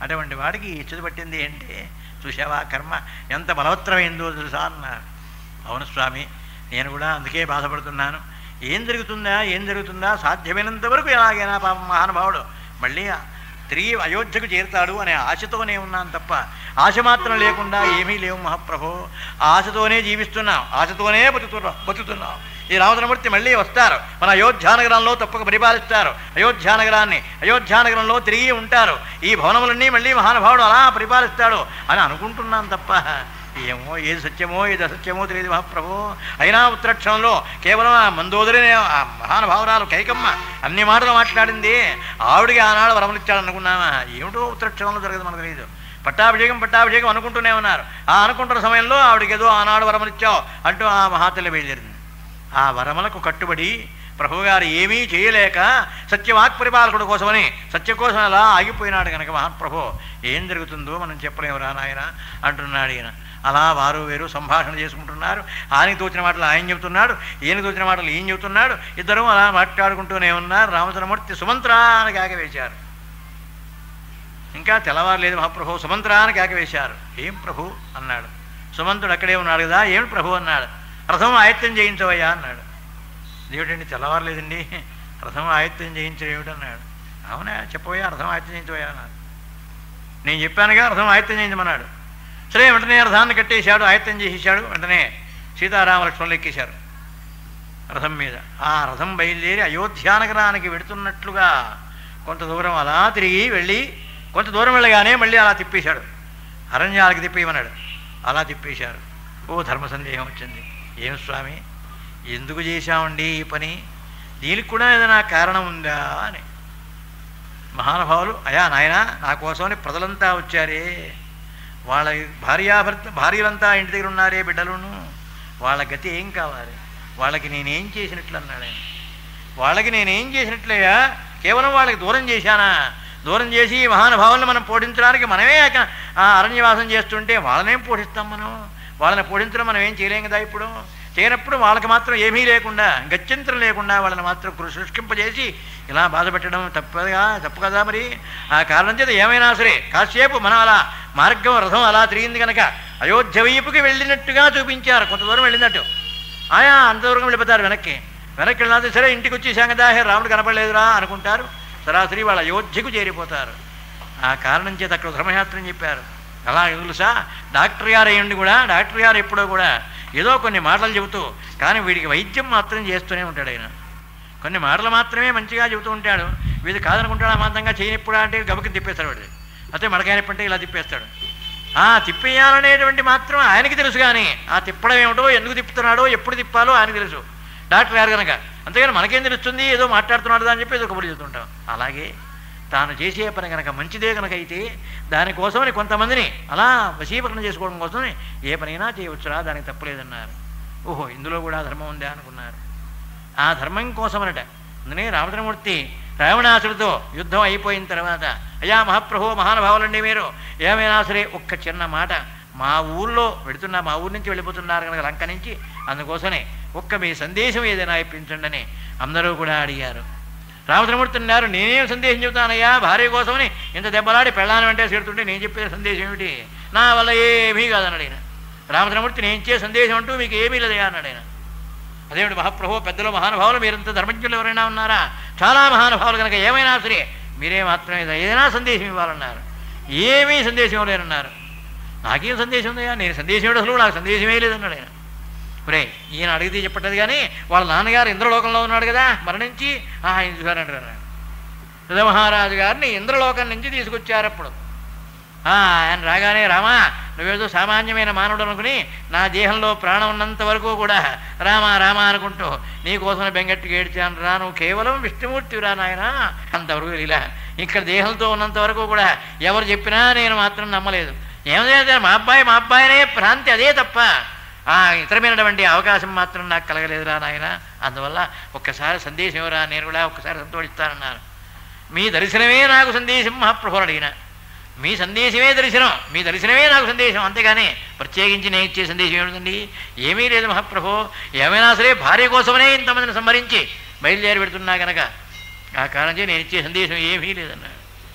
అటువంటి వాడికి ఇచ్చుది పట్టింది ఏంటి? చూసావా కర్మ ఎంత బలవత్తరమైందో తెలుసా అన్నారు. అవును స్వామి, నేను కూడా అందుకే బాధపడుతున్నాను. ఏం జరుగుతుందా సాధ్యమైనంత వరకు ఎలాగైనా పాపం మహానుభావుడు మళ్ళీ తిరిగి అయోధ్యకు చేరుతాడు అనే ఆశతోనే ఉన్నాను తప్ప ఆశ మాత్రం లేకుండా ఏమీ లేవు మహాప్రభో. ఆశతోనే జీవిస్తున్నాం, ఆశతోనే బతుకుతున్నాం. ఈ రామచంద్రమూర్తి మళ్ళీ వస్తారు, మన అయోధ్యానగరంలో తప్పక పరిపాలిస్తారు. అయోధ్యానగరంలో తిరిగి ఉంటారు. ఈ భవనములన్నీ మళ్ళీ మహానుభావుడు అలా పరిపాలిస్తాడు అని అనుకుంటున్నాను తప్ప ఏమో ఏది సత్యమో ఏది అసత్యమో తెలియదు మహాప్రభు. అయినా ఉత్తరక్షణంలో కేవలం ఆ మందోదరినే ఆ మహానుభావురాలు కైకమ్మ అన్ని మాటలు మాట్లాడింది. ఆవిడికి ఆనాడు వరములిచ్చాడు అనుకున్నామా? ఏమిటో ఉత్తరక్షణంలో జరగదు మనకు తెలియదు. పట్టాభిషేకం అనుకుంటూనే ఉన్నారు. ఆ అనుకుంటున్న సమయంలో ఆవిడికి ఏదో ఆనాడు వరములిచ్చావు అంటూ ఆ మహాతల్లి బయలుదేరింది. ఆ వరములకు కట్టుబడి ప్రభువుగారు ఏమీ చేయలేక సత్యవాక్ పరిపాలకుడు కోసమని సత్య కోసం అలా ఆగిపోయినాడు కనుక మహాప్రభు ఏం జరుగుతుందో మనం చెప్పలేము రా నాయన అంటున్నాడు ఈయన. అలా వారు వేరు సంభాషణ చేసుకుంటున్నారు. ఆయనకి తోచిన మాటలు ఆయన చెబుతున్నాడు, ఈయనకి తోచిన మాటలు ఈయన చెబుతున్నాడు. ఇద్దరు అలా మాట్లాడుకుంటూనే ఉన్నారు. రామచంద్రమూర్తి సుమంత్రాన్ని కేకవేశారు. ఇంకా తెల్లవారులేదు మహాప్రభు. సుమంత్రాన్ని కేకవేశారు. ఏం ప్రభు అన్నాడు. సుమంతుడు అక్కడే ఉన్నాడు కదా. ఏమిటి ప్రభు అన్నాడు. రథం ఆయత్తం చేయించవయ్యా అన్నాడు. దేవుడండి తెల్లవారులేదండి, రథం ఆయత్తం చేయించడం ఏమిటన్నాడు. అవునా చెప్పవయ్యా, రథం ఆయత్తం చేయించవయ్యా అన్నాడు. నేను చెప్పానుగా రథం ఆయత్తం చేయించమన్నాడు. సరే వెంటనే రథాన్ని కట్టేశాడు, ఆయత్తం చేసేసాడు. వెంటనే సీతారామలక్ష్మణులు ఎక్కేశారు రథం మీద. ఆ రథం బయలుదేరి అయోధ్యానగరానికి వెడుతున్నట్లుగా కొంత దూరం అలా తిరిగి వెళ్ళి కొంత దూరం వెళ్ళగానే మళ్ళీ అలా తిప్పేశాడు. అరణ్యాలకు తిప్పేయమన్నాడు. అలా తిప్పేశారు. ఓ ధర్మ సందేహం వచ్చింది. ఏం స్వామి ఎందుకు చేశామండి ఈ పని? దీనికి కూడా ఏదైనా కారణం ఉందా అని. మహానుభావులు అయా నాయన నా కోసమని ప్రజలంతా వచ్చారే, వాళ్ళ భార్యలంతా ఇంటి దగ్గర ఉన్నారే బిడ్డలును, వాళ్ళ గతి ఏం కావాలి? వాళ్ళకి నేనేం చేసినట్లు అన్నాడు ఆయన. వాళ్ళకి నేనేం చేసినట్లయ్యా? కేవలం వాళ్ళకి దూరం చేశానా? దూరం చేసి మహానుభావులను మనం పోషించడానికి మనమే అరణ్యవాసం చేస్తుంటే వాళ్ళనేం పోషిస్తాం మనం? వాళ్ళని పోషించడం మనం ఏం చేయలేం కదా. ఇప్పుడు చేయనప్పుడు వాళ్ళకి మాత్రం ఏమీ లేకుండా గత్యంతరం లేకుండా వాళ్ళని మాత్రం శుష్కింపజేసి ఇలా బాధపెట్టడం తప్పు కదా. మరి ఆ కారణం చేత ఏమైనా సరే కాసేపు మనం అలా మార్గం రథం అలా తిరిగింది కనుక అయోధ్య వైపుకి వెళ్ళినట్టుగా చూపించారు. కొంత దూరం వెళ్ళినట్టు అంత దూరం వెళ్ళిపోతారు. వెనక్కి వెళ్ళినా సరే ఇంటికి వచ్చేసాం కదా, రాముడు కనపడలేదురా అనుకుంటారు. సరాసరి వాళ్ళ అయోధ్యకు చేరిపోతారు. ఆ కారణం చేత అక్కడ ధర్మశాస్త్రం చెప్పారు. అలా తెలుసా, డాక్టర్ గారు అయ్యండి కూడా, డాక్టర్ గారు ఎప్పుడో కూడా ఏదో కొన్ని మాటలు చెబుతూ కానీ వీడికి వైద్యం మాత్రం చేస్తూనే ఉంటాడు. ఆయన కొన్ని మాటలు మాత్రమే మంచిగా చెబుతూ ఉంటాడు. వీడు కాదనుకుంటాడు అమాంతంగా చేయనిప్పుడా అంటే గబకి తిప్పేస్తాడు. వాడు అయితే మడకాయనప్పంటే ఇలా తిప్పేస్తాడు. తిప్పేయాలనేటువంటి మాత్రం ఆయనకి తెలుసు, కానీ ఆ తిప్పడం ఏమిటో, ఎందుకు తిప్పుతున్నాడో, ఎప్పుడు తిప్పాలో ఆయనకు తెలుసు డాక్టర్ గారు కనుక. అంతేగాని మనకేం తెలుస్తుంది, ఏదో మాట్లాడుతున్నాడు అని చెప్పి ఏదో కబుర్లు చెబుతుంటాం. అలాగే తాను చేసే పని కనుక మంచిదే కనుక అయితే దానికోసమని కొంతమందిని అలా వశీకరణ చేసుకోవడం కోసమని ఏ పనైనా చేయవచ్చురా, దానికి తప్పులేదన్నారు. ఓహో ఇందులో కూడా ధర్మం ఉందా అనుకున్నారు. ఆ ధర్మం కోసమనట. అందుకనే రామచంద్రమూర్తి రావణాసుడితో యుద్ధం అయిపోయిన తర్వాత అయ్యా మహాప్రభు మహానుభావులండి మీరు ఏమైనా సరే ఒక్క చిన్న మాట, మా ఊళ్ళో పెడుతున్నా, మా ఊరి నుంచి వెళ్ళిపోతున్నారు కనుక లంక నుంచి, అందుకోసమే ఒక్క మీ సందేశం ఏదైనా ఇప్పించండి అని అందరూ కూడా అడిగారు. రామచంద్రమూర్తి అన్నారు, నేనేం సందేశం చెబుతానయ్యా, భార్య కోసమని ఇంత దెబ్బలాడి పెళ్ళాన్ని వెంటే చేరుతుంటే నేను చెప్పే సందేశం ఏమిటి? నా వల్ల ఏమీ కాదన్నాడు ఆయన. రామచంద్రమూర్తి నేను ఇచ్చే సందేశం అంటూ మీకు ఏమీ లేదయ్యా అన్నాడు ఆయన. అదేమిటి మహాప్రభు, పెద్దలు మహానుభావులు మీరంత ధర్మజ్ఞులు ఎవరైనా ఉన్నారా? చాలా మహానుభావులు కనుక ఏమైనా సరే మీరే మాత్రమే ఏదైనా సందేశం ఇవ్వాలన్నారు. ఏమీ సందేశం ఇవ్వలేరన్నారు. నాకేం సందేశం ఉందయ్యా, నేను సందేశం ఇవ్వడం అసలు నాకు సందేశమే లేదన్నాడు ఆయన. ఒరే ఈయన అడిగితే చెప్పట్టదు కానీ వాళ్ళ నాన్నగారు ఇంద్రలోకంలో ఉన్నాడు కదా, మరణించి ఆయన చూశారంటారు. మహారాజు గారిని ఇంద్రలోకం నుంచి తీసుకొచ్చారు. అప్పుడు ఆయన రాగానే, రామా నువ్వేదో సామాన్యమైన మానవుడు అనుకుని నా దేహంలో ప్రాణం ఉన్నంత వరకు కూడా రామా రామా అనుకుంటూ నీకోసం బెంగట్టుకు ఏడ్చాను రా, నువ్వు కేవలం విష్ణుమూర్తివిరా నాయన అంతవరకు ఇలా. ఇక్కడ దేహంతో ఉన్నంత వరకు కూడా ఎవరు చెప్పినా నేను మాత్రం నమ్మలేదు. ఏమైనా మా అబ్బాయినే భ్రాంతి, అదే తప్ప ఇతరమైనటువంటి అవకాశం మాత్రం నాకు కలగలేదురా నాయన. అందువల్ల ఒక్కసారి సందేశం ఎవరా, నేను కూడా ఒక్కసారి సంతోషిస్తానన్నారు. మీ దర్శనమే నాకు సందేశం మహాప్రభుని అడిగిన. మీ సందేశమే దర్శనం, మీ దర్శనమే నాకు సందేశం, అంతేగాని ప్రత్యేకించి నేను ఇచ్చే సందేశం ఏమిటండి? ఏమీ లేదు మహాప్రభు. ఏమైనా సరే భార్య కోసమనే ఇంతమందిని సంహరించి బయలుదేరి పెడుతున్నా కనుక ఆ కారణం నేను ఇచ్చే సందేశం ఏమీ లేదన్నాడు.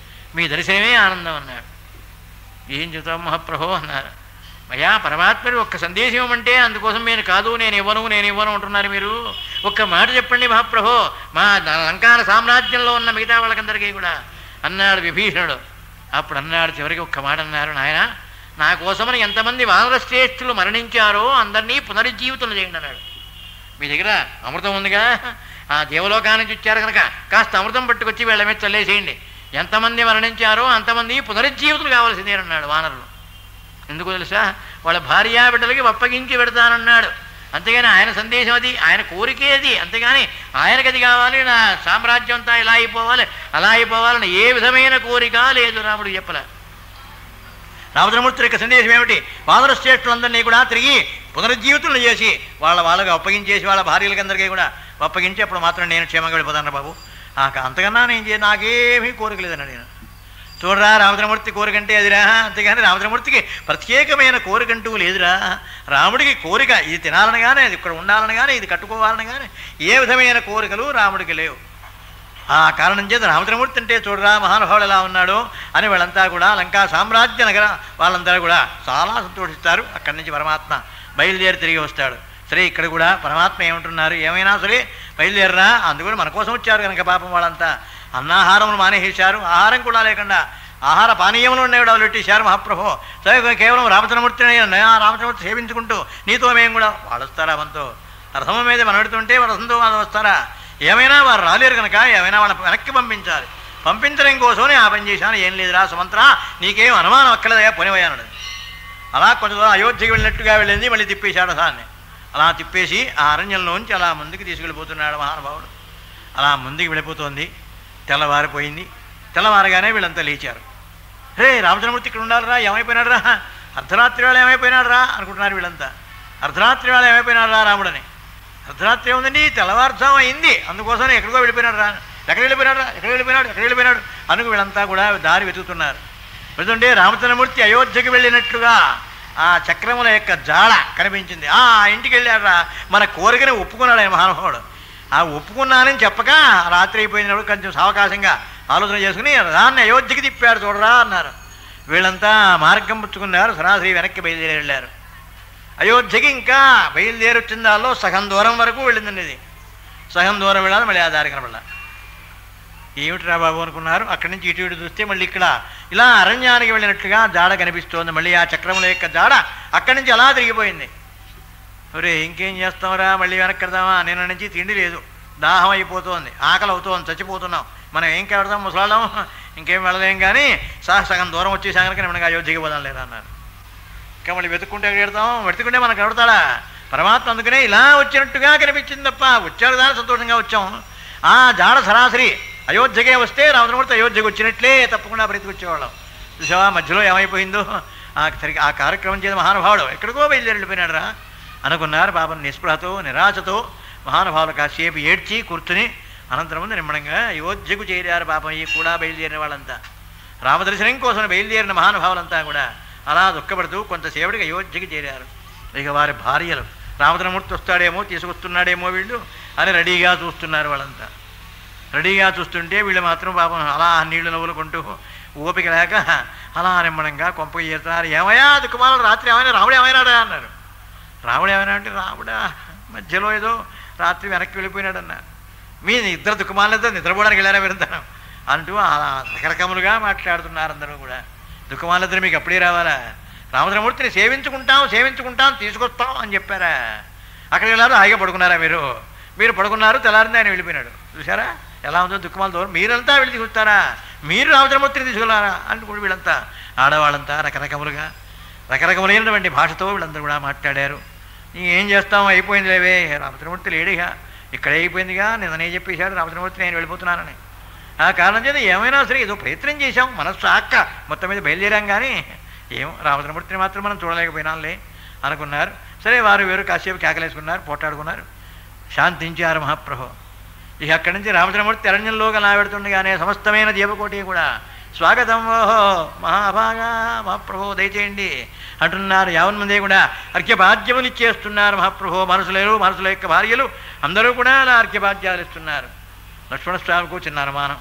మీ దర్శనమే ఆనందం అన్నాడు. ఏం చెబుతాం మహాప్రభో అన్నారు. అయ్యా పరమాత్మని ఒక్క సందేశం ఇవ్వమంటే అందుకోసం నేను కాదు నేను ఇవ్వను అంటున్నారు మీరు. ఒక్క మాట చెప్పండి మహాప్రభో, మా లంకాల సామ్రాజ్యంలో ఉన్న మిగతా వాళ్ళకందరికీ కూడా అన్నాడు విభీషణుడు. అప్పుడు అన్నాడు చివరికి ఒక్క మాట అన్నారు, నాయన నా కోసమని ఎంతమంది వానర శ్రేష్ఠులు మరణించారో అందరినీ పునరుజ్జీవితులు చేయండి అన్నాడు. మీ దగ్గర అమృతం ఉందిగా, ఆ దేవలోకానికి వచ్చారు కనుక కాస్త అమృతం పట్టుకొచ్చి వీళ్ళ మీద చల్లేసేయండి. ఎంతమంది మరణించారో అంతమంది పునరుజ్జీవితులు కావాల్సిందేనన్నాడు వానరులు. ఎందుకు తెలుసా, వాళ్ళ భార్యా బిడ్డలకి అప్పగించి పెడతానన్నాడు. అంతేగాని ఆయన సందేశం అది, ఆయన కోరికే అది. అంతేగాని ఆయనకి అది కావాలి, నా సామ్రాజ్యం అంతా ఇలా అయిపోవాలి అలా అయిపోవాలని ఏ విధమైన కోరిక లేదు రాముడు చెప్పలే. రామచంద్రమూర్తి యొక్క సందేశం ఏమిటి, వానర శ్రేష్ఠులందరినీ కూడా తిరిగి పునరుజ్జీవితులను చేసి వాళ్ళకు అప్పగించేసి వాళ్ళ భార్యలకి అందరికీ కూడా అప్పగించి అప్పుడు మాత్రం నేను క్షేమంగా వెళ్ళిపోతాను బాబు, అంతకన్నా నేను నాకేమీ కోరిక లేదన్నా. నేను చూడరా రామచంద్రమూర్తి కోరికంటే అదిరా, అంతేగాని రామచంద్రమూర్తికి ప్రత్యేకమైన కోరికంటూ లేదురా. రాముడికి కోరిక ఇది తినాలని కానీ, ఇది ఇక్కడ ఉండాలని కానీ, ఇది కట్టుకోవాలని కానీ ఏ విధమైన కోరికలు రాముడికి లేవు. ఆ కారణం చేత రామచంద్రమూర్తి అంటే చూడరా మహానుభావుడు ఎలా ఉన్నాడో అని వాళ్ళంతా కూడా లంకా సామ్రాజ్య నగర వాళ్ళందరూ కూడా చాలా సంతోషిస్తారు. అక్కడి నుంచి పరమాత్మ బయలుదేరి తిరిగి వస్తాడు. సరే ఇక్కడ కూడా పరమాత్మ ఏమంటున్నారు, ఏమైనా సరే బయలుదేరరా, అందుకని మన కోసం వచ్చారు కనుక పాపం వాళ్ళంతా అన్నాహారములు మానేసేశారు. ఆహారం కూడా లేకుండా ఆహార పానీయములు ఉండేవి పెట్టేశారు మహాప్రభో. సరే కేవలం రామచంద్రమూర్తిని రామచంద్రమూర్తి సేవించుకుంటూ నీతో మేము కూడా వాళ్ళు వస్తారా, మనతో రథం మీద మనం పెడుతుంటే రథంతో వాళ్ళు వస్తారా, ఏమైనా వారు రాలేరు కనుక ఏమైనా వాళ్ళని వెనక్కి పంపించాలి. పంపించడం కోసమని ఆ పని చేశాను. ఏం లేదురా సుమంత్ర, నీకేం అనుమానం అక్కలేదయా పోనివయ్యాను. అలా కొంచెం అయోధ్యకి వెళ్ళినట్టుగా వెళ్ళింది, మళ్ళీ తిప్పేశాడు రథాన్ని. అలా తిప్పేసి ఆ అరణ్యంలోంచి అలా ముందుకు తీసుకెళ్ళిపోతున్నాడు మహానుభావుడు. అలా ముందుకు వెళ్ళిపోతుంది. తెల్లవారిపోయింది. తెల్లవారగానే వీళ్ళంతా లేచారు. రే రామచంద్రమూర్తి ఇక్కడ ఉండాలిరా, ఏమైపోయినాడు రా, అర్ధరాత్రి వేళ ఏమైపోయినాడు రా అనుకుంటున్నారు వీళ్ళంతా. అర్ధరాత్రి వేళ ఏమైపోయినాడు రా రాముడని. అర్ధరాత్రి ఏముందండి, తెల్లవారుజాము అయింది, అందుకోసం ఎక్కడికో వెళ్ళిపోయినాడు రా, ఎక్కడ వెళ్ళిపోయినాడు అనుకు వీళ్ళంతా కూడా దారి వెతుకుతున్నారు. వెళ్తుంటే రామచంద్రమూర్తి అయోధ్యకి వెళ్ళినట్లుగా ఆ చక్రముల యొక్క జాడ కనిపించింది. ఆ ఇంటికి వెళ్ళారా, మన కోరికని ఒప్పుకున్నాడు ఆయన మహానుభావుడు. ఆ ఒప్పుకున్నానని చెప్పక రాత్రి అయిపోయినప్పుడు కొంచెం సావకాశంగా ఆలోచన చేసుకుని దాన్ని అయోధ్యకి తిప్పాడు చూడరా అన్నారు. వీళ్ళంతా మార్గం పుచ్చుకున్నారు. సరాసరి వెనక్కి బయలుదేరి వెళ్ళారు. అయోధ్యకి ఇంకా బయలుదేరి వచ్చిన దానిలో సగం దూరం వరకు వెళ్ళిందండి. ఇది సగం దూరం వెళ్ళాలి, మళ్ళీ ఆ దారి కనబడాలి. ఏమిటిరా బాబు అనుకున్నారు. అక్కడి నుంచి ఇటు చూస్తే మళ్ళీ ఇక్కడ ఇలా అరణ్యానికి వెళ్ళినట్లుగా జాడ కనిపిస్తోంది. మళ్ళీ ఆ చక్రముల యొక్క జాడ అక్కడి నుంచి అలా తిరిగిపోయింది. ఒరే ఇంకేం చేస్తాంరా, మళ్ళీ వెనక్కి వెళ్దామా, నిన్న నుంచి తిండి లేదు, దాహం అయిపోతుంది, ఆకలి అవుతోంది, చచ్చిపోతున్నాం, మనం ఏం కడదాం ముసలాళ్ళం, ఇంకేం వెళ్ళలేం కానీ సగం దూరం వచ్చేసాం కనుక మనకి అయోధ్యకి పోదాం లేదా అన్నారు. ఇంకా మళ్ళీ వెతుక్కుంటే వెళ్తాం, వెతుక్కుంటే మనకు కనబడతాడా పరమాత్మ. అందుకనే ఇలా వచ్చినట్టుగా కనిపించింది తప్ప వచ్చారు దాని సంతోషంగా వచ్చాం. ఆ జాడ సరాసరి అయోధ్యకే వస్తే రామచంద్రమూర్తి అయోధ్యకి వచ్చినట్లే తప్పకుండా బ్రతికొచ్చేవాళ్ళం. చూసావా మధ్యలో ఏమైపోయిందో. ఆ కార్యక్రమం చేసిన మహానుభావుడు ఎక్కడికో బయలుదేరి వెళ్ళిపోయినాడు రా అనుకున్నారు. పాపం నిస్పృహతో నిరాశతో మహానుభావులు కాసేపు ఏడ్చి కూర్చుని అనంతరం నిమ్మడంగా అయోధ్యకు చేరారు. పాపం ఈ కూడా బయలుదేరిన వాళ్ళంతా రామదర్శనం కోసం బయలుదేరిన మహానుభావులంతా కూడా అలా దుఃఖపడుతూ కొంతసేపటికి అయోధ్యకి చేరారు. ఇక వారి భార్యలు రామచంద్రమూర్తి వస్తాడేమో తీసుకొస్తున్నాడేమో వీళ్ళు అని రెడీగా చూస్తున్నారు. వాళ్ళంతా రెడీగా చూస్తుంటే వీళ్ళు మాత్రం పాపం అలా నీళ్లు నవ్వులుకుంటూ ఓపిక లేక అలా నిమ్మడంగా కొంపకి చేస్తున్నారు. ఏమయ్యా దుఃఖమాలు రాత్రి ఏమైనా రాముడు ఏమైనాడా అన్నారు. రాముడు ఏమైనా అంటే రాముడా మధ్యలో ఏదో రాత్రి వెనక్కి వెళ్ళిపోయినాడు అన్నారు. మీ ఇద్దరు దుఃఖమాలతో నిద్రపోవడానికి వెళ్ళారా విరుద్దాం అంటూ రకరకములుగా మాట్లాడుతున్నారు అందరూ కూడా. దుఃఖమాలిద్దరు మీకు అప్పుడే రావాలా, రామచంద్రమూర్తిని సేవించుకుంటాం తీసుకొస్తాం అని చెప్పారా. అక్కడికి వెళ్ళారు, హాయిగా పడుకున్నారా మీరు పడుకున్నారు, తెల్లారింది ఆయన వెళ్ళిపోయినాడు. చూసారా ఎలా ఉందో దుఃఖమాల దూరం. మీరంతా వెళ్ళి తీసుకొస్తారా, మీరు రామచంద్రమూర్తిని తీసుకెళ్ళారా అంటూ వీళ్ళంతా ఆడవాళ్ళంతా రకరకములైనటువంటి భాషతో వీళ్ళందరూ కూడా మాట్లాడారు. ఏం చేస్తాం అయిపోయింది లేవే, రామచంద్రమూర్తి లేడుగా, ఇక్కడే అయిపోయిందిగా, నిన్ననే చెప్పేశాడు రామచంద్రమూర్తి నేను వెళ్ళిపోతున్నానని. ఆ కారణం చేత ఏమైనా సరే ఏదో ప్రయత్నం చేశాం, మనస్సు ఆక్క మొత్తం మీద బయలుదేరాం కానీ ఏమో రామచంద్రమూర్తిని మాత్రం మనం చూడలేకపోయినాంలే అనుకున్నారు. సరే వారు వేరు కాసేపు కేకలేసుకున్నారు, పోట్లాడుకున్నారు, శాంతించారు మహాప్రభు. ఇక అక్కడి నుంచి రామచంద్రమూర్తి అరణ్యంలో అలా పెడుతుండగానే సమస్తమైన దేవకోటి కూడా స్వాగతం ఓహో మహాభాగా మహాప్రభు దయచేయండి అంటున్నారు. యావన్మంది కూడా అర్ఘ్యపాద్యములు ఇచ్చేస్తున్నారు మహాప్రభు. మనసుల యొక్క భార్యలు అందరూ కూడా అలా అర్ఘ్యపాద్యాలు ఇస్తున్నారు. లక్ష్మణస్వామికు చిన్న అనుమానం,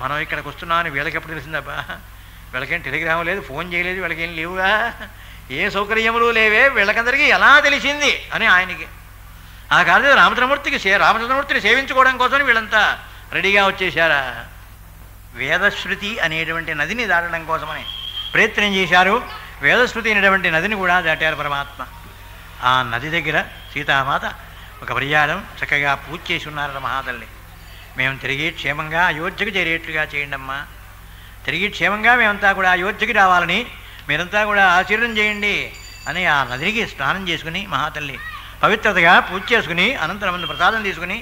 మనం ఇక్కడికి వస్తున్నామని వీళ్ళకి ఎప్పుడు తెలిసిందబ్బా, వీళ్ళకేం టెలిగ్రామ్ లేదు, ఫోన్ చేయలేదు, వీళ్ళకేం లేవుగా, ఏ సౌకర్యములు లేవే, వీళ్ళకందరికీ ఎలా తెలిసింది అని ఆయనకి. ఆ కాదు రామచంద్రమూర్తిని సేవించుకోవడం కోసం వీళ్ళంతా రెడీగా వచ్చేశారా. వేదశ్రుతి అనేటువంటి నదిని దాటడం కోసమని ప్రయత్నం చేశారు. వేదశ్రుతి అనేటువంటి నదిని కూడా దాటారు పరమాత్మ. ఆ నది దగ్గర సీతామాత ఒక పర్యాడం చక్కగా పూజ చేసి ఉన్నారట మహాతల్లి. మేము తిరిగి క్షేమంగా అయోధ్యకు చేరేట్లుగా చేయండమ్మా, తిరిగి క్షేమంగా మేమంతా కూడా అయోధ్యకి రావాలని మీరంతా కూడా ఆశీర్వదం చేయండి అని ఆ నదికి స్నానం చేసుకుని మహాతల్లి పవిత్రతగా పూజ చేసుకుని అనంతరం ముందు ప్రసాదం తీసుకుని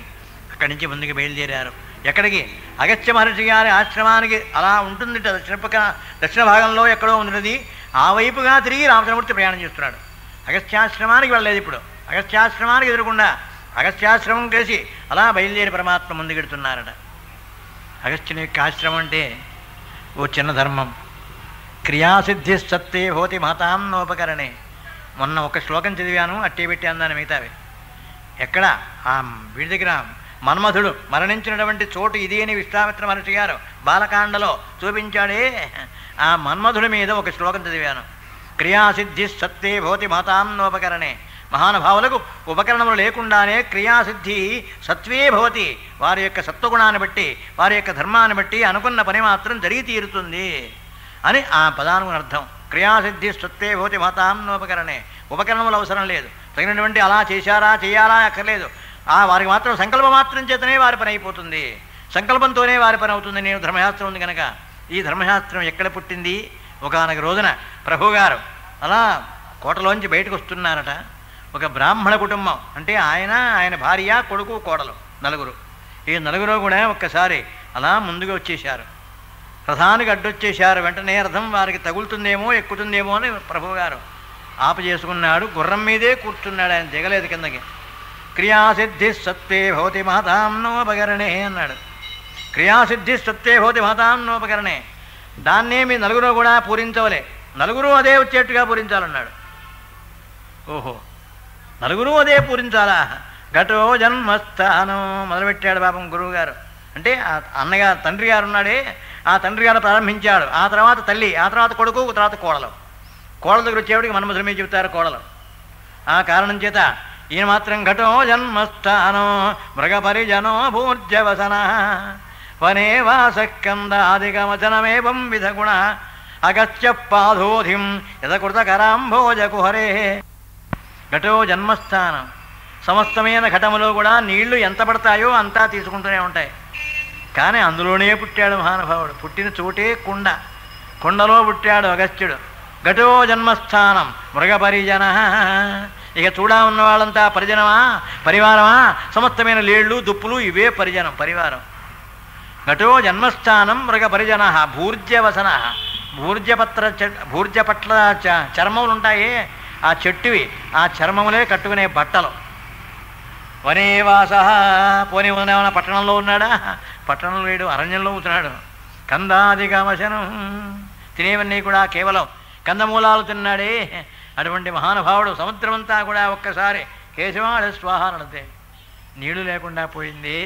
అక్కడి నుంచి ముందుకు బయలుదేరారు. ఎక్కడికి? అగస్త్య మహర్షి గారి ఆశ్రమానికి అలా ఉంటుంది, దక్షిణ భాగంలో ఎక్కడో ఉన్నది. ఆ వైపుగా తిరిగి రామచంద్రమూర్తి ప్రయాణం చేస్తున్నాడు. అగస్త్యాశ్రమానికి వెళ్ళలేదు. ఇప్పుడు అగస్త్యాశ్రమానికి ఎదురకుండా అగస్త్యాశ్రమం కలిసి అలా బయలుదేరి పరమాత్మ ముందుకెడుతున్నారట. అగస్త్యుని యొక్క ఆశ్రమం అంటే ఓ చిన్న ధర్మం. క్రియాసిద్ధి సత్తే భవతి మహతాం నోపకరణే. మొన్న ఒక శ్లోకం చదివాను, అట్టే పెట్టాను దాని మిగతావి. ఎక్కడ? ఆ వీడి దగ్గర మన్మధుడు మరణించినటువంటి చోటు ఇది అని విశ్వామిత్ర మహర్షి గారు బాలకాండలో చూపించాడే, ఆ మన్మధుడి మీద ఒక శ్లోకం చదివాను. క్రియాసిద్ధి సత్తే భవతి మహతాం నోపకరణే. మహానుభావులకు ఉపకరణములు లేకుండానే క్రియాసిద్ధి సత్వే భవతి. వారి యొక్క సత్వగుణాన్ని బట్టి, వారి యొక్క ధర్మాన్ని బట్టి అనుకున్న పని మాత్రం జరిగి తీరుతుంది అని ఆ పదానికి అర్థం. క్రియాసిద్ధి సత్వే భవతి మహతాం నోపకరణే. ఉపకరణములు అవసరం లేదు. తగినటువంటి అలా చేశారా చేయాలా అక్కర్లేదు. వారికి మాత్రం సంకల్పం మాత్రం చేతనే వారి పని అయిపోతుంది, సంకల్పంతోనే వారి పని అవుతుంది. నేను ధర్మశాస్త్రం ఉంది కనుక. ఈ ధర్మశాస్త్రం ఎక్కడ పుట్టింది? ఒకానొక రోజున ప్రభుగారు అలా కోటలోంచి బయటకు వస్తున్నారట. ఒక బ్రాహ్మణ కుటుంబం, అంటే ఆయన భార్య, కొడుకు, కోడలు, నలుగురు. ఈ నలుగురు కూడా ఒక్కసారి అలా ముందుగా వచ్చేశారు. రథానికి అడ్డొచ్చేశారు. వెంటనే రథం వారికి తగులుతుందేమో, ఎక్కుతుందేమో అని ప్రభుగారు ఆప చేసుకున్నాడు. గుర్రం మీదే కూర్చున్నాడు, ఆయన దిగలేదు కిందకి. క్రియాసిద్ధి సత్వే భవతి మహతాం నోపకరణే అన్నాడు. క్రియాసిద్ధి సత్వే భవతి మహతాం నోపకరణే. దాన్నే మీ నలుగురు కూడా పూరించవలే, నలుగురు అదే వచ్చేట్టుగా పూరించాలన్నాడు. ఓహో, నలుగురు అదే పూరించాలా? ఘటో జన్మస్థానం మొదలుపెట్టాడు పాపం గురువుగారు. అంటే అన్నగారు తండ్రి గారు ఉన్నాడే, ఆ తండ్రి గారు ప్రారంభించాడు. ఆ తర్వాత తల్లి, ఆ తర్వాత కొడుకు, తర్వాత కోడలు. కోడల దగ్గర వచ్చేవాడికి మన్మధుడి మీద చెబుతారు కోడలు. ఆ కారణం చేత ఈయన మాత్రం ఘటో జన్మస్థానం మృగపరిజనో భూర్జవసన వనే వాసకందాదికమచనమేవం విధగుణ అగత్య పాదోధిం యథకృతకరాంభోజకుహరే. ఘటో జన్మస్థానం. సమస్తమైన ఘటములో కూడా నీళ్లు ఎంత పడతాయో అంతా తీసుకుంటూనే ఉంటాయి. కానీ అందులోనే పుట్టాడు మహానుభావుడు. పుట్టిన చోటే కుండ, కుండలో పుట్టాడు అగస్త్యుడు. ఘటో జన్మస్థానం మృగపరిజన. ఇక చూడా ఉన్న వాళ్ళంతా పరిజనమా, పరివారమా? సమస్తమైన లేళ్ళు, దుప్పులు ఇవే పరిజనం, పరివారం. ఘటో జన్మస్థానం మృగపరిజన భూర్జవసన. భూర్జపట్ల చర్మములు ఉంటాయే, ఆ చెట్టువి, ఆ చర్మములే కట్టుకునే బట్టలు. వనేవాస. పోనీ ఏమైనా పట్టణంలో ఉన్నాడా? పట్టణంలో లేడు, అరణ్యంలో ఉంటున్నాడు. కందాదికమశనం. తినేవన్నీ కూడా కేవలం కందమూలాలు తిన్నాడే అటువంటి మహానుభావుడు. సముద్రమంతా కూడా ఒక్కసారి కేశవాడ స్వాహారణతే, నీళ్లు లేకుండా పోయింది.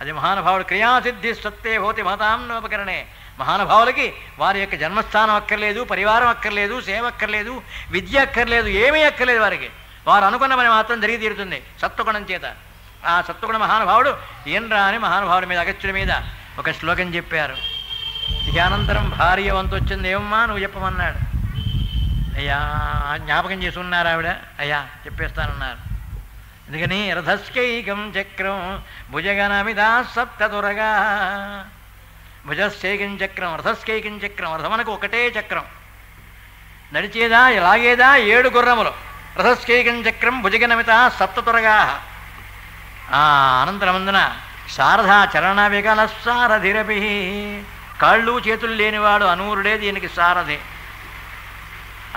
అది మహానుభావుడు. క్రియాసిద్ధి సత్తే భవతి మహతాం నోపకరణే. మహానుభావులకి వారి యొక్క జన్మస్థానం అక్కర్లేదు, పరివారం అక్కర్లేదు, సేవ అక్కర్లేదు, విద్య అక్కర్లేదు, ఏమీ అక్కర్లేదు. వారికి వారు అనుకున్న పని మాత్రం జరిగి తీరుతుంది సత్వగుణం చేత. ఆ సత్వగుణ మహానుభావుడు ఈయనరా అని మహానుభావుడి మీద, అగస్త్యుడి మీద ఒక శ్లోకం చెప్పారు. ఇక అనంతరం భార్య వంతు వచ్చింది. ఏమమ్మా నువ్వు చెప్పమన్నాడు. అయ్యా జ్ఞాపకం చేసి ఉన్నారు ఆవిడ. అయ్యా చెప్పేస్తానన్నారు. ఎందుకని? రథస్కైకం చక్రం భుజగణమిదా సప్తతురగా. భుజస్కైకం చక్రం, రథస్కైకం చక్రం. రథమనకు ఒకటే చక్రం, నడిచేదా లాగేదా 7 గుర్రములు. రథస్కైకం చక్రం భుజగణమిత సప్తతురగా. అనంతరమందున శారదా చరణ వికల సారథిరపి. కాళ్ళు చేతులు లేనివాడు అనూరుడే దీనికి సారథి.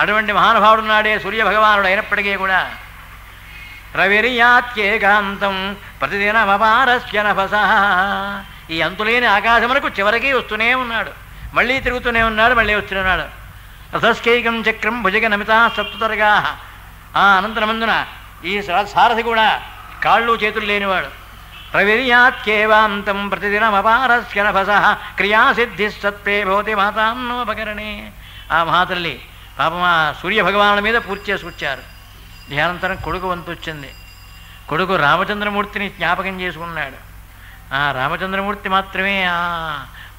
అటువంటి మహానుభావుడు నాడే సూర్యభగవానుడు అయినప్పటికీ కూడా రవిర్యాత్యేకాంతం ప్రతిదినమపారస్య నభస. ఈ అంతులేని ఆకాశమునకు చివరికి వస్తూనే ఉన్నాడు, మళ్ళీ తిరుగుతూనే ఉన్నాడు, మళ్ళీ వస్తూనే ఉన్నాడు. రథస్కైకం చక్రం భుజగ నమిత సప్తతురగా. అనంతరమందున ఈ సారథి కూడా కాళ్ళు చేతులు లేనివాడు. ప్రవిర్యాత్యేవాంతం ప్రతిదినమపారస్య నభసః క్రియాసిద్ధి సత్వే భవతి మాతాన్నోపకరణే. ఆ మహాతల్లి పాపం ఆ సూర్యభగవానుల మీద పూర్తి చేసుకొచ్చారు. ధ్యానంతరం కొడుకు వంతు వచ్చింది. కొడుకు రామచంద్రమూర్తిని జ్ఞాపకం చేసుకున్నాడు. ఆ రామచంద్రమూర్తి మాత్రమే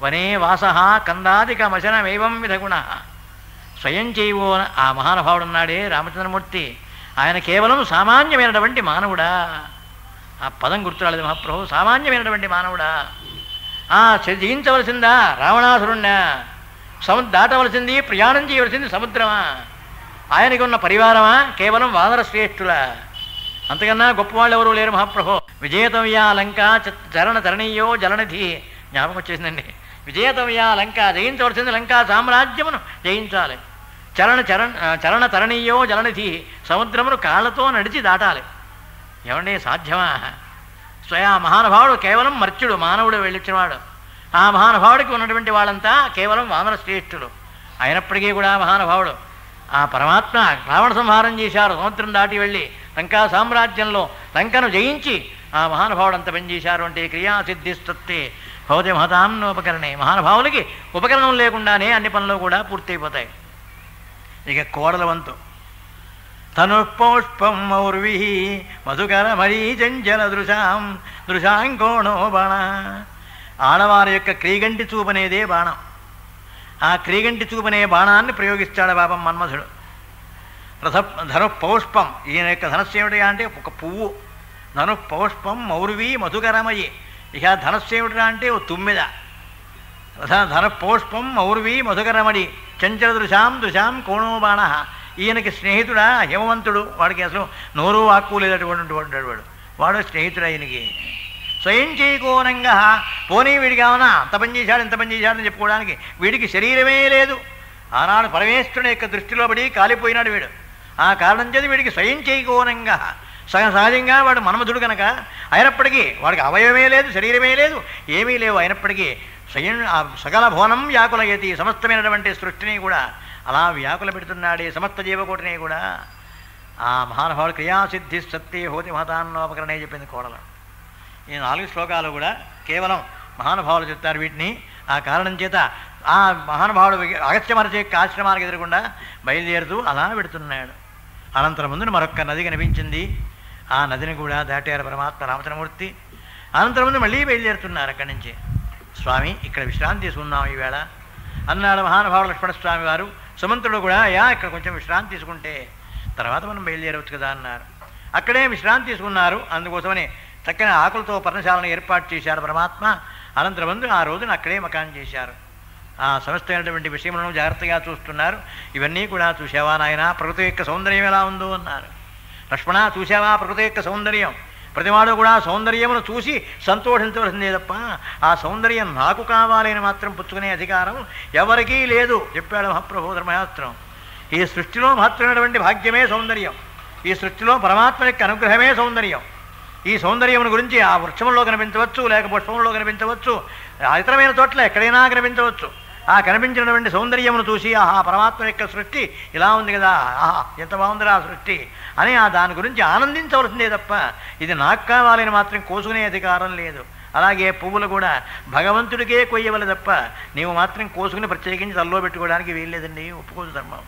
వనే వాసః కందాదికమశనమేవం విధగుణ స్వయం చేయవో. ఆ మహానుభావుడు ఉన్నాడే రామచంద్రమూర్తి, ఆయన కేవలం సామాన్యమైనటువంటి మానవుడా. ఆ పదం గుర్తురాలేదు మహాప్రభు. సామాన్యమైనటువంటి మానవుడా. జయించవలసిందా రావణాసురుణ్ణా? దాటవలసింది, ప్రయాణం చేయవలసింది సముద్రమా? ఆయనకి ఉన్న పరివారమా? కేవలం వానర శ్రేష్ఠులా? అంతకన్నా గొప్పవాళ్ళు ఎవరూ లేరు మహాప్రభు. విజేతవ్యా లంక చరణ తరణీయో జలనిధి. జ్ఞాపకం వచ్చేసిందండి. విజేతవ్యా లంక, జయించవలసింది లంకా సామ్రాజ్యమును జయించాలి. చరణ తరణీయో జలనిధి, సముద్రమును కాళ్ళతో నడిచి దాటాలి. ఏమండి సాధ్యమా? స్వయా మహానుభావుడు కేవలం మర్త్యుడు, మానవుడు వెళ్ళిచ్చినవాడు. ఆ మహానుభావుడికి ఉన్నటువంటి వాళ్ళంతా కేవలం వానర శ్రేష్ఠులు. అయినప్పటికీ కూడా మహానుభావుడు ఆ పరమాత్మ రావణ సంహారం చేశారు. సముద్రం దాటి వెళ్ళి లంకా సామ్రాజ్యంలో లంకను జయించి ఆ మహానుభావుడు అంత పనిచేశారు. అంటే క్రియాసిద్ధిస్తత్తే భవతి మహతాంనోపకరణే. మహానుభావులకి ఉపకరణం లేకుండానే అన్ని పనులు కూడా పూర్తయిపోతాయి. ఇక కోడల వంతు. తనుఃపౌష్పం మౌర్వి మధుకర మరీచంచల దృశాంకోణో బాణ. ఆడవారి యొక్క క్రీగంటి చూపనేదే బాణం. ఆ క్రీగంటి చూపనే బాణాన్ని ప్రయోగిస్తాడు పాపం మన్మధుడు. ధనుఃపౌష్పం, ఈయన యొక్క ధనస్సు ఏమిటి అంటే ఒక పువ్వు. ధనుఃపౌష్పం మౌర్వి మధుకరమయి. ఇక ధనస్సు ఏమిటి అంటే ఓ తుమ్మిద. ధనుఃపౌష్పం మౌర్వి మధుకరమణి చంచల దృశాం కోణో బాణ. ఈయనకి స్నేహితుడా హిమవంతుడు. వాడికి అసలు నోరు వాక్కు లేదటువంటి వాడు స్నేహితుడు ఆయనకి. స్వయం చేయకోనంగా పోనీ వీడికి ఏమన్నా అంత పని చేశాడు ఇంత పని చేశాడని చెప్పుకోవడానికి వీడికి శరీరమే లేదు. ఆనాడు పరమేశ్వరుని యొక్క దృష్టిలో పడి కాలిపోయినాడు వీడు. ఆ కారణం చేతి వీడికి స్వయం చేయకోనంగా సహజంగా వాడు మన్మధుడు కనుక అయినప్పటికీ వాడికి అవయవమే లేదు, శరీరమే లేదు, ఏమీ లేవు. అయినప్పటికీ స్వయం సకల భువనం వ్యాకులయతి, సమస్తమైనటువంటి సృష్టిని కూడా అలా వ్యాకుల పెడుతున్నాడే, సమస్త జీవకోటిని కూడా. ఆ మహానుభావుడు క్రియాసిద్ధి సత్తే హోతి మహతాన్నోపకరణే చెప్పింది కోడలు. ఈ 4 శ్లోకాలు కూడా కేవలం మహానుభావులు చెప్తారు వీటిని. ఆ కారణం చేత ఆ మహానుభావుడు అగస్త్య మహర్షి యొక్క ఆశ్రమానికి ఎదురకుండా బయలుదేరుతూ అలా పెడుతున్నాడు. అనంతరం ముందు మరొక్క నది కనిపించింది. ఆ నదిని కూడా దాటారు పరమాత్మ రామచంద్రమూర్తి. అనంతరం ముందు మళ్ళీ బయలుదేరుతున్నారు అక్కడి నుంచి. స్వామి ఇక్కడ విశ్రాంతి తీసుకుందాం ఈవేళ అన్నాడు మహానుభావుడు లక్ష్మణస్వామి వారు. సుమంత్రుడు కూడా ఇక్కడ కొంచెం విశ్రాంతి తీసుకుంటే తర్వాత మనం బయలుదేరవచ్చు కదా అన్నారు. అక్కడే విశ్రాంతి తీసుకున్నారు. అందుకోసమని చక్కని ఆకులతో పర్ణశాలను ఏర్పాటు చేశారు పరమాత్మ. అనంతరం ముందు ఆ రోజున అక్కడే మకాన్ చేశారు. ఆ సమస్తమైనటువంటి విషయములను జాగ్రత్తగా చూస్తున్నారు. ఇవన్నీ కూడా చూసావా నాయన, ప్రకృతి యొక్క సౌందర్యం ఎలా ఉందో అన్నారు. లక్ష్మణ చూసావా ప్రకృతి యొక్క సౌందర్యం? ప్రతివాడు కూడా సౌందర్యమును చూసి సంతోషించవలసిందే తప్ప ఆ సౌందర్యం నాకు కావాలని మాత్రం పుచ్చుకునే అధికారం ఎవరికీ లేదు చెప్పాడు మహాప్రభు ధర్మశాస్త్రం. ఈ సృష్టిలో మహత్తరమైనటువంటి భాగ్యమే సౌందర్యం. ఈ సృష్టిలో పరమాత్మ యొక్క అనుగ్రహమే సౌందర్యం. ఈ సౌందర్యమును గురించి ఆ వృక్షంలో కనిపించవచ్చు, లేక పుష్పంలో కనిపించవచ్చు, ఇతరమైన చోట్ల ఎక్కడైనా కనిపించవచ్చు. ఆ కనిపించినటువంటి సౌందర్యమును చూసి ఆహా పరమాత్మ యొక్క సృష్టి ఇలా ఉంది కదా, ఆహా ఎంత బాగుందిరా ఆ సృష్టి అని దాని గురించి ఆనందించవలసిందే తప్ప ఇది నాకు కావాలని మాత్రం కోసుకునే అధికారం లేదు. అలాగే పువ్వులు కూడా భగవంతుడికే కొయ్యవల తప్ప నీవు మాత్రం కోసుకుని ప్రత్యేకించి తల్లో పెట్టుకోవడానికి వీల్లేదండి, ఒప్పుకోదు ధర్మం.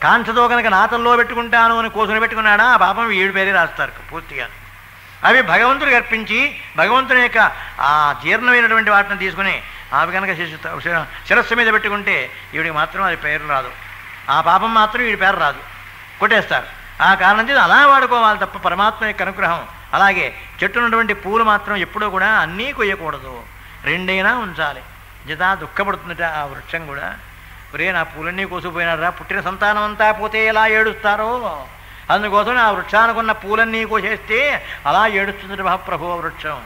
కాంచతో కనుక నా తల్లో పెట్టుకుంటాను అని కోసుకుని పెట్టుకున్నాడా ఆ పాపం 7 పేరే రాస్తారు పూర్తిగా. అవి భగవంతుడికి అర్పించి భగవంతుని యొక్క ఆ జీర్ణమైనటువంటి వాటిని తీసుకుని అవి కనుక శిరస్సు మీద పెట్టుకుంటే ఈవిడికి మాత్రం అది పేరు రాదు, ఆ పాపం మాత్రం వీడి పేరు రాదు, కొట్టేస్తారు. ఆ కారణం చేసి అలా వాడుకోవాలి తప్ప పరమాత్మ యొక్క అనుగ్రహం. అలాగే చెట్టు ఉన్నటువంటి పూలు మాత్రం ఎప్పుడూ కూడా అన్నీ కొయ్యకూడదు, 2 ఉంచాలి. జతా దుఃఖపడుతుందట ఆ వృక్షం కూడా. ఒరే నా పూలన్నీ కోసుకుపోయినారా, పుట్టిన సంతానం అంతా పోతే ఎలా ఏడుస్తారో అందుకోసం ఆ వృక్షానికున్న పూలన్నీ కోసేస్తే అలా ఏడుస్తుంది మహాప్రభు వృక్షం.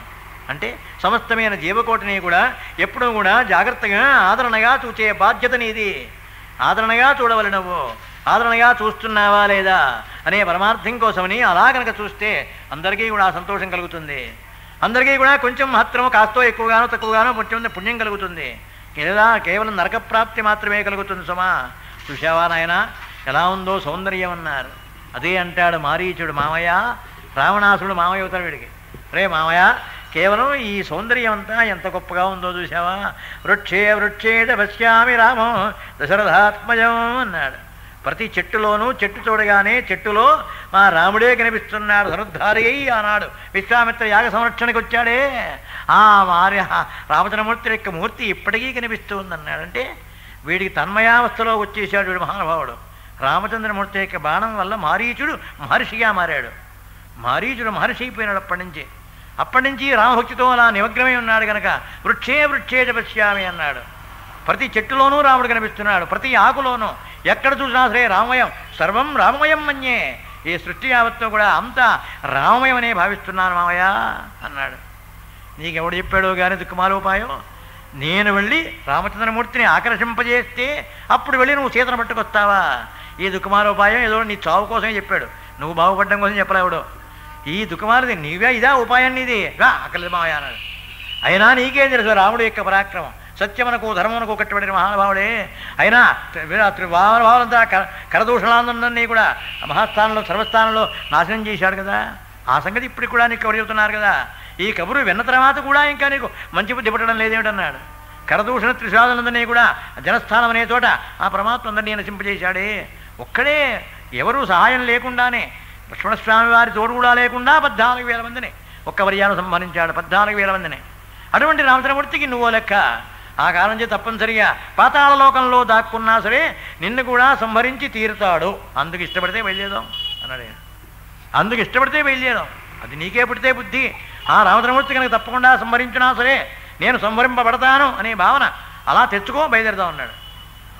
అంటే సమస్తమైన జీవకోటిని కూడా ఎప్పుడూ కూడా జాగ్రత్తగా ఆదరణగా చూచే బాధ్యత నీది. ఆదరణగా చూడవలె, నువ్వు ఆదరణగా చూస్తున్నావా లేదా అనే పరమార్థం కోసమని అలా కనుక చూస్తే అందరికీ కూడా సంతోషం కలుగుతుంది. అందరికీ కూడా కొంచెం మాత్రము కాస్తో ఎక్కువగానో తక్కువగానో పుణ్యం కలుగుతుంది. లేదా కేవలం నరకప్రాప్తి మాత్రమే కలుగుతుంది. సుమా చూశావా నాయన ఎలా ఉందో సౌందర్యం అన్నారు. అదే అంటాడు మారీచుడు మామయ్య, రావణాసురుడు మామయ్య అవుతాడు వీడికి. రే మామయ్య, కేవలం ఈ సౌందర్యం అంతా ఎంత గొప్పగా ఉందో చూసావా? వృక్షే వృక్షేట పశ్యామి రామం దశరథాత్మజం అన్నాడు. ప్రతి చెట్టులోనూ చెట్టు చూడగానే చెట్టులో మా రాముడే కనిపిస్తున్నాడు. ధనుర్ధారి అయి ఆనాడు విశ్వామిత్ర యాగ సంరక్షణకు వచ్చాడే, ఆ వారి రామచంద్రమూర్తి యొక్క మూర్తి ఇప్పటికీ కనిపిస్తూ ఉందన్నాడు. అంటే వీడికి తన్మయావస్థలో వచ్చేసాడు వీడు మహానుభావుడు. రామచంద్రమూర్తి యొక్క బాణం వల్ల మారీచుడు మహర్షిగా మారాడు. మారీచుడు మహర్షి అయిపోయినాడు అప్పటి నుంచి రామభక్తితో అలా నిమగ్నమై ఉన్నాడు కనుక వృక్షే వృక్షేట పశ్యామి అన్నాడు. ప్రతి చెట్టులోనూ రాముడు కనిపిస్తున్నాడు, ప్రతి ఆకులోనూ ఎక్కడ చూసినా సరే రామమయం, సర్వం రామమయం మన్యే. ఈ సృష్టి యావత్తు కూడా అంతా రామమయమనే భావిస్తున్నాను మామయ్య అన్నాడు. నీకెవడు చెప్పాడో కానీ దిక్కుమాలోపాయం, నేను వెళ్ళి రామచంద్రమూర్తిని ఆకర్షింపజేస్తే అప్పుడు వెళ్ళి నువ్వు సీతను పట్టుకొస్తావా? ఈ దుఃఖమాలోపాయం ఏదో నీ చావు కోసమే చెప్పాడు, నువ్వు బాగుపడడం కోసం చెప్పలేవుడు. ఈ దుఃఖమాలది నీవే, ఇదా ఉపాయం నీది, రా అక్కర్లేదు మామయ్య అన్నాడు. అయినా నీకే తెలుసు రాముడు యొక్క పరాక్రమం, సత్యమునకు ధర్మమునకు కట్టుబడిన మహానుభావుడే. అయినా మహానుభావులంతా కరదూషణాలందరినీ కూడా మహాస్థానంలో సర్వస్థానంలో నాశనం చేశాడు కదా. ఆ సంగతి ఇప్పటికి కూడా నీకు కబురు చెబుతున్నారు కదా. ఈ కబురు విన్న తర్వాత కూడా ఇంకా నీకు మంచి బుద్ధి పట్టడం లేదేమిటన్నాడు. కరదూషణ త్రిశాదులందరినీ కూడా జనస్థానం అనే చోట ఆ పరమాత్మ అందరినీ నశింపజేశాడే. ఒక్కడే, ఎవరూ సహాయం లేకుండానే, లక్ష్మణస్వామి వారి తోడు కూడా లేకుండా 14,000 మందిని ఒక్క వర్యాను సంహరించాడు. 14,000 మందిని. అటువంటి రామచంద్రమూర్తికి నువ్వో లెక్క. ఆ కాలం చేత తప్పనిసరిగా పాతాళ లోకంలో దాక్కున్నా సరే నిన్ను కూడా సంహరించి తీరుతాడు. అందుకు ఇష్టపడితే బయలుదేరాం అన్నాడు. అందుకు ఇష్టపడితే బయలుదేరాం, అది నీకే పుడితే బుద్ధి. ఆ రామచంద్రమూర్తి కనుక తప్పకుండా సంహరించినా సరే నేను సంహరింపబడతాను అనే భావన అలా తెచ్చుకో, బయలుదేరుదాం అన్నాడు.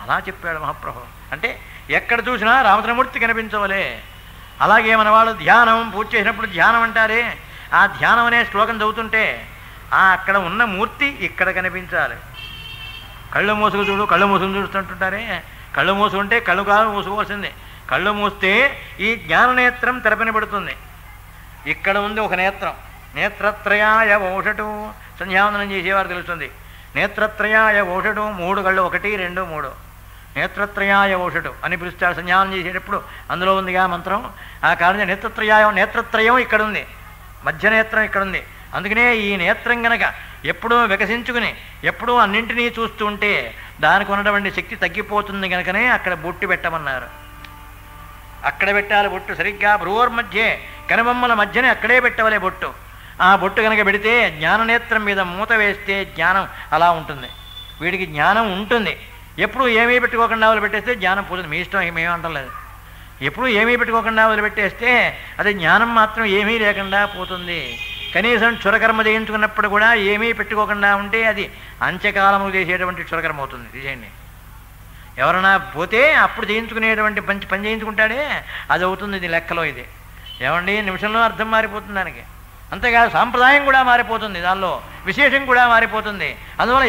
అలా చెప్పాడు మహాప్రభు. అంటే ఎక్కడ చూసినా రామచంద్రమూర్తి కనిపించవలే. అలాగే మన వాళ్ళు ధ్యానం పూజ చేసినప్పుడు ధ్యానం అంటారే, ఆ ధ్యానం అనే శ్లోకం చదువుతుంటే అక్కడ ఉన్న మూర్తి ఇక్కడ కనిపించాలి. కళ్ళు మూసుకు చూడు, కళ్ళు మూసుకు చూస్తుంటుంటారే, కళ్ళు మూసుకుంటే కళ్ళు కాదు మూసుకోవాల్సిందే. కళ్ళు మూస్తే ఈ జ్ఞాననేత్రం తెరపనిపడుతుంది. ఇక్కడ ఉంది ఒక నేత్రం, నేత్రత్రయాయ ఓషటు, సంధ్యావందనం చేసేవారు తెలుస్తుంది. నేత్రత్రయాయ ఓషటు, 3 కళ్ళు, 1 2 3, నేత్రత్రయాయ ఓషటు అని పిలుస్తారు సంధ్యావనం చేసేటప్పుడు. అందులో ఉందిగా మంత్రం. ఆ కారణంగా నేత్రత్రయం ఇక్కడ ఉంది, మధ్యనేత్రం ఇక్కడ ఉంది. అందుకనే ఈ నేత్రం గనక ఎప్పుడూ వికసించుకుని ఎప్పుడూ అన్నింటినీ చూస్తూ ఉంటే దానికి ఉన్నటువంటి శక్తి తగ్గిపోతుంది కనుకనే అక్కడ బొట్టు పెట్టమన్నారు. అక్కడ పెట్టాలి బొట్టు, సరిగ్గా భ్రువోర్ మధ్య కనుబొమ్మల మధ్యనే అక్కడే పెట్టవలే బొట్టు. ఆ బొట్టు కనుక పెడితే జ్ఞాననేత్రం మీద మూత వేస్తే జ్ఞానం అలా ఉంటుంది. వీడికి జ్ఞానం ఉంటుంది. ఎప్పుడు ఏమీ పెట్టుకోకుండా వదిలిపెట్టేస్తే జ్ఞానం పోతుంది. మీ ఇష్టం, ఏమేమంటం లేదు. ఎప్పుడు ఏమీ పెట్టుకోకుండా వదిలిపెట్టేస్తే అది జ్ఞానం మాత్రం ఏమీ లేకుండా పోతుంది. కనీసం క్షురకర్మ చేయించుకున్నప్పుడు కూడా ఏమీ పెట్టుకోకుండా ఉంటే అది అంత్యకాలము చేసేటువంటి క్షురకర్మ అవుతుంది. తీసేయండి. ఎవరైనా పోతే అప్పుడు చేయించుకునేటువంటి పని చేయించుకుంటాడే, అది అవుతుంది. ఇది లెక్కలో ఇది. ఏమండి, నిమిషంలో అర్థం మారిపోతుంది దానికి. అంతేకాదు సాంప్రదాయం కూడా మారిపోతుంది, దానిలో విశేషం కూడా మారిపోతుంది. అందువల్ల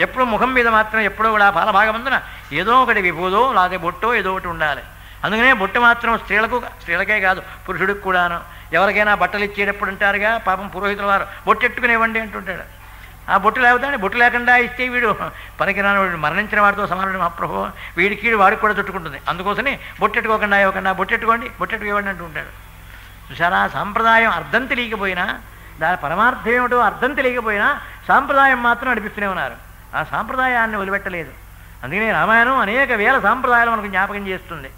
ఎప్పుడూ ముఖం మీద మాత్రం ఎప్పుడూ కూడా బాలభాగమందున ఏదో ఒకటి విభూదో లేకపోతే బొట్టో ఏదో ఒకటి ఉండాలి. అందుకనే బొట్టు మాత్రం స్త్రీలకే కాదు పురుషుడికి కూడాను. ఎవరికైనా బట్టలు ఇచ్చేటప్పుడు అంటారుగా, పాపం పురోహితుల వారు బొట్టెట్టుకునేవ్వండి అంటుంటాడు. ఆ బొట్టు లేకపోతే బొట్టు లేకుండా ఇస్తే వీడు పనికిరాని వీడు మరణించిన వాడితో సమానం మహాప్రభు, వీడికి వాడికి కూడా చుట్టుకుంటుంది. అందుకోసమే బొట్టెట్టుకోకుండా ఇవ్వకుండా బొట్టెట్టుకు ఇవ్వండి అంటూ ఉంటాడు. చూసారా, సాంప్రదాయం అర్థం తెలియకపోయినా, దాని పరమార్థం ఏమిటో అర్థం తెలియకపోయినా సాంప్రదాయం మాత్రం నడిపిస్తూనే ఉన్నారు. ఆ సాంప్రదాయాన్ని వదిలిపెట్టలేదు. అందుకనే రామాయణం అనేక వేల సాంప్రదాయాలు మనకు జ్ఞాపకం చేస్తుంది.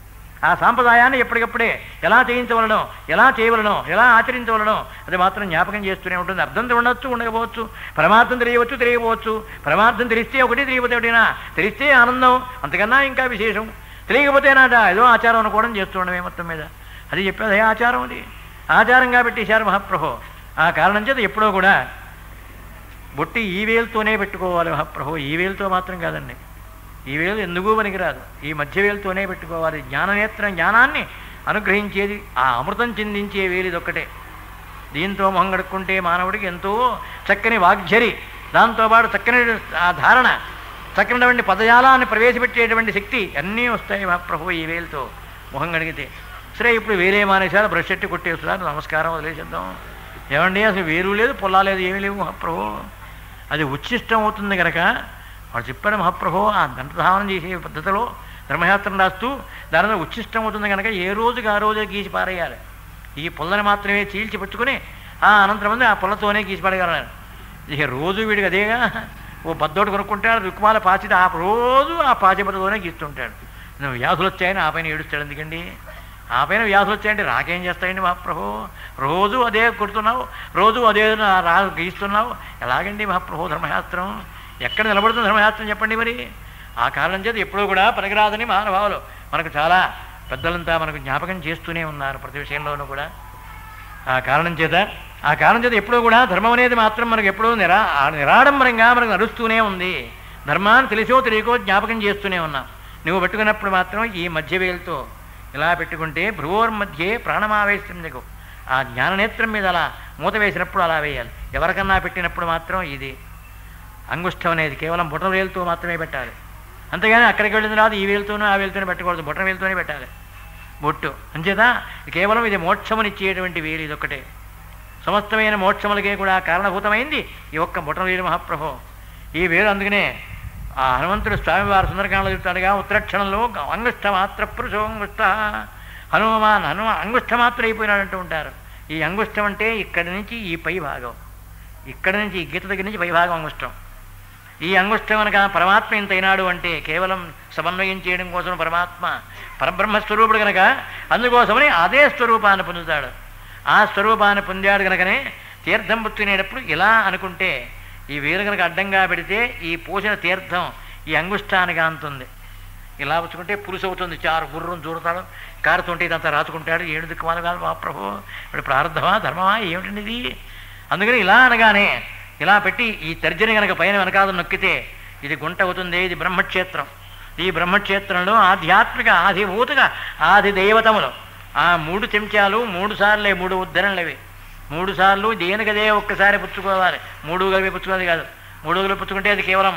ఆ సాంప్రదాయాన్ని ఎప్పటికప్పుడే ఎలా చేయించవలనో, ఎలా చేయవలనో, ఎలా ఆచరించవలనో అది మాత్రం జ్ఞాపకం చేస్తూనే ఉంటుంది. అర్థం ఉండొచ్చు, ఉండకపోవచ్చు, పరమార్థం తెలియకపోవచ్చు. పరమార్థం తెలిస్తే ఒకటి, తెలియకపోతే ఒకటినా. తెలిస్తే ఆనందం, అంతకన్నా ఇంకా విశేషం. తెలియకపోతేనాట ఏదో ఆచారం అనుకోవడం చేస్తుండమే మొత్తం మీద. అది చెప్పేది అదే ఆచారం, అది ఆచారంగా పెట్టేశారు మహాప్రభు. ఆ కారణం చేత ఎప్పుడో కూడా బొట్టి ఈ వేలుతోనే పెట్టుకోవాలి మహాప్రభు. ఈ వేలుతో మాత్రం కాదండి, ఈ వేలు ఎందుకు పనికిరాదు, ఈ మధ్య వేలుతోనే పెట్టుకోవాలి. జ్ఞాననేత్రం, జ్ఞానాన్ని అనుగ్రహించేది ఆ అమృతం చిందించే వేలు ఇదొక్కటే. దీంతో మొహం గడుక్కుంటే మానవుడికి ఎంతో చక్కని వాగ్ఝరి, దాంతోపాటు చక్కని ఆ ధారణ, చక్కనటువంటి పదజాలాన్ని ప్రవేశపెట్టేటువంటి శక్తి అన్నీ వస్తాయి మహాప్రభు ఈ వేలుతో మొహం గడిగితే. సరే, ఇప్పుడు వేలే మానేశారు, బ్రష్ ఎట్టి కొట్టేస్తున్నారు, నమస్కారం వదిలేసేద్దాం. ఏమండి, అసలు వేరు లేదు, పొల్లా లేదు, ఏమీ లేవు మహాప్రభు. అది ఉచ్ఛిష్టం అవుతుంది కనుక వాడు చెప్పాడు మహాప్రభు. ఆ దంతధావనం చేసే పద్ధతిలో ధర్మశాస్త్రం రాస్తూ దానిలో ఉచ్ఛిష్టం అవుతుంది కనుక ఏ రోజుకి ఆ రోజే గీసి పారేయాలి. ఈ పొల్లని మాత్రమే చీల్చి పట్టుకుని అనంతరం మంది ఆ పుల్లతోనే గీసి పడగలరు. ఇక రోజు వీడికి అదేగా, ఓ బద్దోడు కొనుక్కుంటాడు, రుక్మాల పాచిత రోజు ఆ పాచిపతతోనే గీస్తుంటాడు. నువ్వు వ్యాధులు వచ్చాయని ఆ పైన ఏడుస్తాడు. ఎందుకండి ఆ పైన వ్యాధులు వచ్చాయంటే రాకేం చేస్తాయండి మహాప్రభు? రోజు అదే కుడుతున్నావు, రోజు అదే గీస్తున్నావు, ఎలాగండి మహాప్రభు ధర్మశాస్త్రం? ఎక్కడ నిలబడుతుంది ధర్మశాస్త్రం చెప్పండి మరి? ఆ కారణం చేత ఎప్పుడూ కూడా పనికిరాదని మహానుభావులు మనకు చాలా పెద్దలంతా మనకు జ్ఞాపకం చేస్తూనే ఉన్నారు ప్రతి విషయంలోనూ కూడా. ఆ కారణం చేత ఎప్పుడూ కూడా ధర్మం అనేది మాత్రం మనకు ఎప్పుడూ నిరాడంబరంగా మనకు నడుస్తూనే ఉంది. ధర్మాన్ని తెలిసో తెలియకో జ్ఞాపకం చేస్తూనే ఉన్నాం. నువ్వు పెట్టుకున్నప్పుడు మాత్రం ఈ మధ్య వేలుతో ఇలా పెట్టుకుంటే భ్రువోర్మధ్యే ప్రాణమావేశం నీకు ఆ జ్ఞాననేత్రం మీద అలా మూత వేసినప్పుడు అలా వేయాలి. ఎవరికన్నా పెట్టినప్పుడు మాత్రం ఇది అంగుష్టం అనేది కేవలం బొటన వేలుతో మాత్రమే పెట్టాలి. అంతేగాని అక్కడికి వెళ్ళిన తర్వాత ఈ వేలుతోనూ ఆ వేలుతోనే పెట్టకూడదు, బొటన వేలుతోనే పెట్టాలి బొట్టు. అంచేత కేవలం ఇది మోక్షమునిచ్చేటువంటి వేలు ఇదొక్కటే. సమస్తమైన మోక్షములకే కూడా కారణభూతమైంది ఈ ఒక్క బొటన వేలు మహాప్రభు. ఈ వేలు అందుకనే ఆ హనుమంతుడు స్వామివారు సుందరకాండలో చెప్తాడుగా, ఉత్తరక్షణంలో అంగుష్ట మాత్ర పురుషోంగుష్ట హనుమాన్ అంగుష్ట మాత్రం అయిపోయినాడంటూ ఉంటారు. ఈ అంగుష్టం అంటే ఇక్కడి నుంచి ఈ పై భాగం, ఇక్కడి నుంచి ఈ గీత దగ్గర నుంచి పై భాగం అంగుష్టం. ఈ అంగుష్టం కనుక పరమాత్మ ఇంత అయినాడు అంటే కేవలం సమన్వయం చేయడం కోసం పరమాత్మ పరబ్రహ్మస్వరూపుడు కనుక అందుకోసమని అదే స్వరూపాన్ని పొందుతాడు. ఆ స్వరూపాన్ని పొందాడు కనుకనే తీర్థం పుచ్చుకునేటప్పుడు ఇలా అనుకుంటే ఈ వేలు కనుక అడ్డంగా పెడితే ఈ పోసిన తీర్థం ఈ అంగుష్టానికి అంతుంది. ఇలా పుచ్చుకుంటే పులుసు అవుతుంది, చారు గుర్రం చూడతాడు, కారుతుంటే ఇదంతా రాచుకుంటాడు. ఏడు దిక్కుమాలు కాదు మా ప్రభు, ఇప్పుడు ప్రారంధమా ధర్మమా ఏమిటండి ఇది? అందుకని ఇలా అనగానే ఇలా పెట్టి ఈ తర్జని కనుక పైన వెనకాదు నొక్కితే ఇది గుంట అవుతుంది. ఇది బ్రహ్మక్షేత్రం. ఈ బ్రహ్మక్షేత్రంలో ఆధ్యాత్మిక ఆదిభూతగా ఆది దేవతములు ఆ 3 చెంచాలు 3 సార్లే 3 ఉద్ధరణలు. 3 సార్లు దేనికదే ఒక్కసారి పుచ్చుకోవాలి. 3 కలిపి పుచ్చుకోవాలి కాదు. 3 కలిపి పుచ్చుకుంటే అది కేవలం